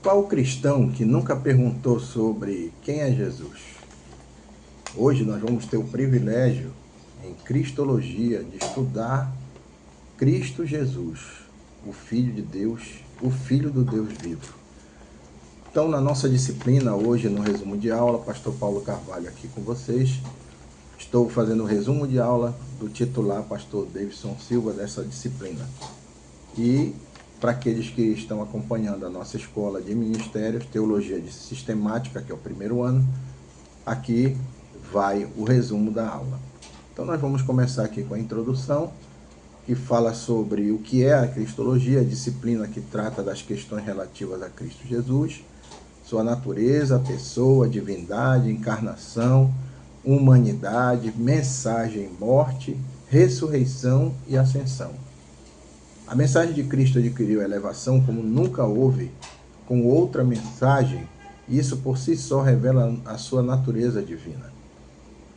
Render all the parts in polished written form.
Qual cristão que nunca perguntou sobre quem é Jesus? Hoje nós vamos ter o privilégio, em Cristologia, de estudar Cristo Jesus, o Filho de Deus, o Filho do Deus vivo. Então, na nossa disciplina, hoje, no resumo de aula, Pastor Paulo Carvalho aqui com vocês. Estou fazendo o resumo de aula do titular Pastor Davidson Silva dessa disciplina. E para aqueles que estão acompanhando a nossa escola de ministérios, Teologia de Sistemática, que é o primeiro ano, aqui vai o resumo da aula. Então nós vamos começar aqui com a introdução, que fala sobre o que é a Cristologia, a disciplina que trata das questões relativas a Cristo Jesus, sua natureza, pessoa, divindade, encarnação, humanidade, mensagem, morte, ressurreição e ascensão. A mensagem de Cristo adquiriu elevação como nunca houve com outra mensagem, e isso por si só revela a sua natureza divina.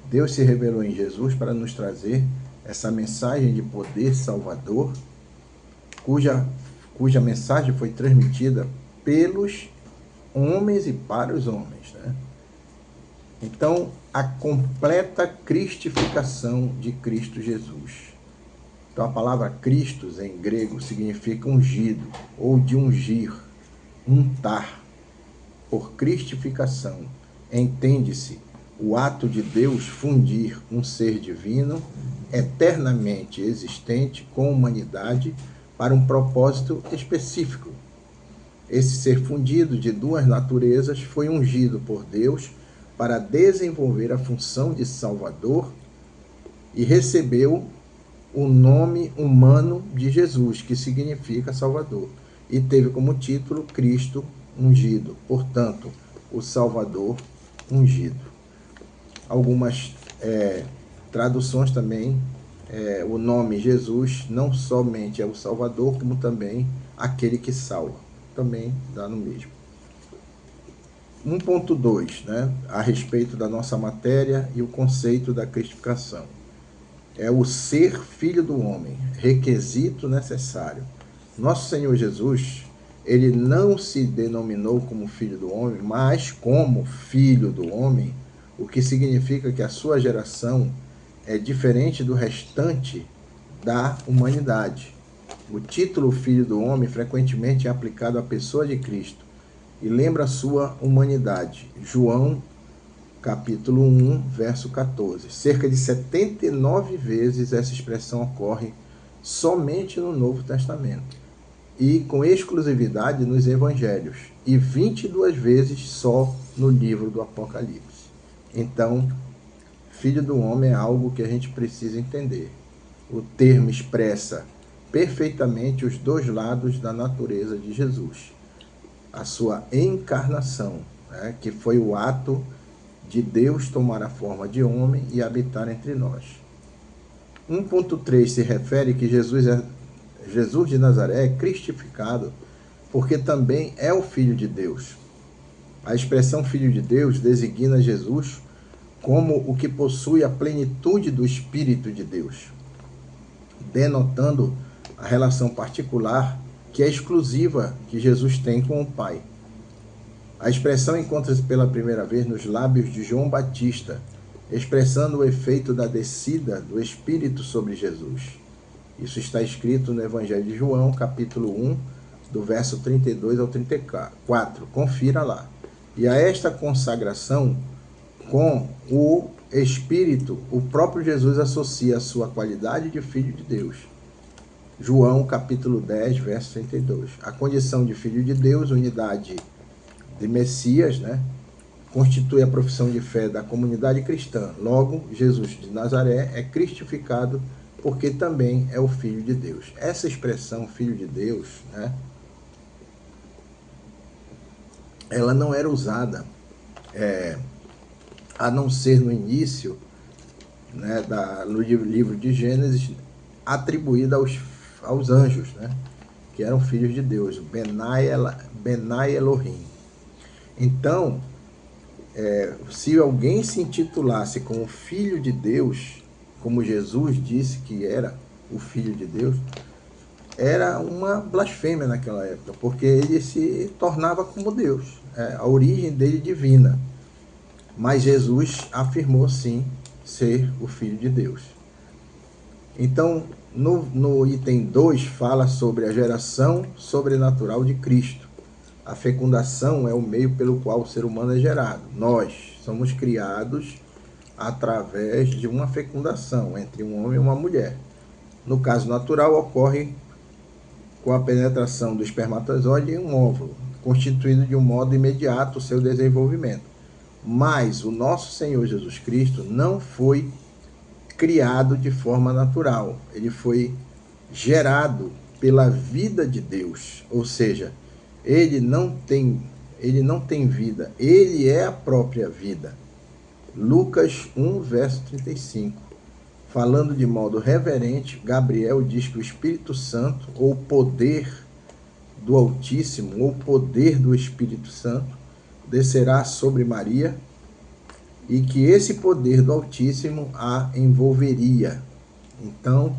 Deus se revelou em Jesus para nos trazer essa mensagem de poder salvador, cuja mensagem foi transmitida pelos homens e para os homens, né? Então, a completa cristificação de Cristo Jesus. Então, a palavra Christos, em grego, significa ungido, ou de ungir, untar. Por cristificação, entende-se o ato de Deus fundir um ser divino, eternamente existente, com humanidade, para um propósito específico. Esse ser fundido de duas naturezas foi ungido por Deus para desenvolver a função de Salvador e recebeu o nome humano de Jesus, que significa Salvador, e teve como título Cristo ungido, portanto, o Salvador ungido. Algumas traduções também, o nome Jesus não somente é o Salvador, como também aquele que salva, também dá no mesmo. 1.2, né, a respeito da nossa matéria e o conceito da cristificação. É o ser filho do homem, requisito necessário. Nosso Senhor Jesus, ele não se denominou como filho do homem, mas como filho do homem, o que significa que a sua geração é diferente do restante da humanidade. O título filho do homem frequentemente é aplicado à pessoa de Cristo e lembra a sua humanidade. João capítulo 1, verso 14. Cerca de 79 vezes essa expressão ocorre somente no Novo Testamento e com exclusividade nos Evangelhos, e 22 vezes só no livro do Apocalipse. Então, filho do homem é algo que a gente precisa entender. O termo expressa perfeitamente os dois lados da natureza de Jesus. A sua encarnação, né, que foi o ato de Deus tomar a forma de homem e habitar entre nós. 1.3 se refere que Jesus de Nazaré é cristificado porque também é o Filho de Deus. A expressão Filho de Deus designa Jesus como o que possui a plenitude do Espírito de Deus, denotando a relação particular que é exclusiva que Jesus tem com o Pai. A expressão encontra-se pela primeira vez nos lábios de João Batista, expressando o efeito da descida do Espírito sobre Jesus. Isso está escrito no Evangelho de João, capítulo 1, do verso 32 ao 34. Confira lá. E a esta consagração com o Espírito, o próprio Jesus associa a sua qualidade de Filho de Deus. João, capítulo 10, verso 32. A condição de Filho de Deus, unidade de Messias, né, constitui a profissão de fé da comunidade cristã. Logo, Jesus de Nazaré é cristificado porque também é o Filho de Deus. Essa expressão, Filho de Deus, né, ela não era usada, a não ser no início, né, no livro de Gênesis, atribuída aos anjos, né, que eram filhos de Deus, Benai Elohim. Então, se alguém se intitulasse como Filho de Deus, como Jesus disse que era o Filho de Deus, era uma blasfêmia naquela época, porque ele se tornava como Deus, a origem dele divina. Mas Jesus afirmou sim ser o Filho de Deus. Então, no item 2 fala sobre a geração sobrenatural de Cristo. A fecundação é o meio pelo qual o ser humano é gerado. Nós somos criados através de uma fecundação entre um homem e uma mulher. No caso natural, ocorre com a penetração do espermatozoide em um óvulo, constituído de um modo imediato o seu desenvolvimento. Mas o nosso Senhor Jesus Cristo não foi criado de forma natural. Ele foi gerado pela vida de Deus, ou seja, ele não tem vida, ele é a própria vida. Lucas 1, verso 35. Falando de modo reverente, Gabriel diz que o Espírito Santo, ou poder do Altíssimo, ou poder do Espírito Santo, descerá sobre Maria e que esse poder do Altíssimo a envolveria. Então,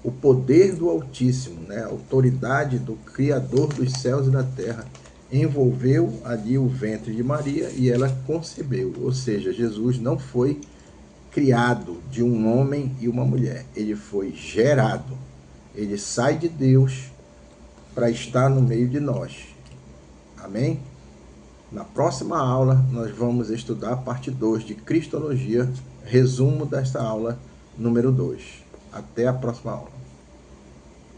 o poder do Altíssimo, né, a autoridade do Criador dos céus e da terra, envolveu ali o ventre de Maria e ela concebeu. Ou seja, Jesus não foi criado de um homem e uma mulher, ele foi gerado. Ele sai de Deus para estar no meio de nós. Amém? Na próxima aula, nós vamos estudar a parte 2 de Cristologia, resumo desta aula número 2. Até a próxima aula.